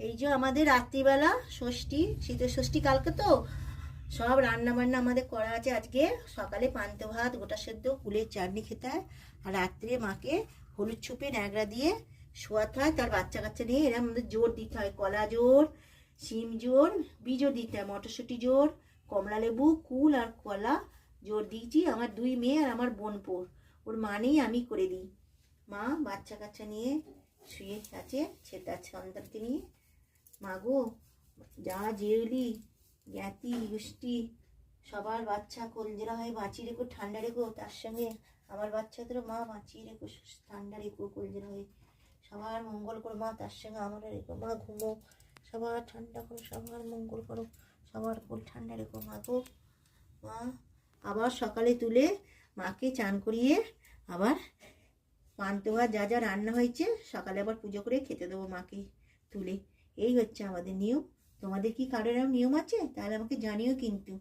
এই যে আমাদের রাত্রিবেলা ষষ্ঠী, শীতের ষষ্ঠী কালকে তো সব রান্না বান্না আমাদের করা আছে আজকে। সকালে পান্তা ভাত, গোটা সেদ্ধ, কুলের চাটনি খেতে হয়, আর রাত্রে মাকে হলুদ ছুপে ন্যাকড়া দিয়ে শোয়াতে হয়। তার বাচ্চা কাচ্চা নিয়ে এরা আমাদের জোর দিতে হয়, কলা জোর, শিম জোর, বীজও দিতে হয়, মটরশুঁটি জোর, কমলা লেবু, কুল আর কলা জোর দিয়েছি। আমার দুই মেয়ে আর আমার বোনপোর, ওর মানেই আমি করে দিই। মা বাচ্চা কাচ্চা নিয়ে শুয়ে আছে, তার সন্তানকে নিয়ে। মা গো, যা জেউলি জ্ঞাতি গোষ্ঠী সবার বাচ্চা কলজেরা হয়ে বাঁচিয়ে রেখো, ঠান্ডা রেখো, তার সঙ্গে আমার বাচ্চাদেরও মা বাঁচিয়ে রেখো, ঠান্ডা রেখো, কলজেরা হয়ে সবার মঙ্গল করো মা, তার সঙ্গে আমারও রেখো মা। ঘুমো, সবার ঠান্ডা করো, সবার মঙ্গল করো, সবার কোল ঠান্ডা রেখো মা গো। মা আবার সকালে তুলে মাকে চান করিয়ে আবার পান্তা ভাত যা যা রান্না হয়েছে সকালে আবার পুজো করে খেতে দেবো মাকে তুলে। এই হচ্ছে আমাদের নিয়ম। তোমাদের কি কারোর এরকম নিয়ম আছে? তাহলে আমাকে জানিও কিন্তু।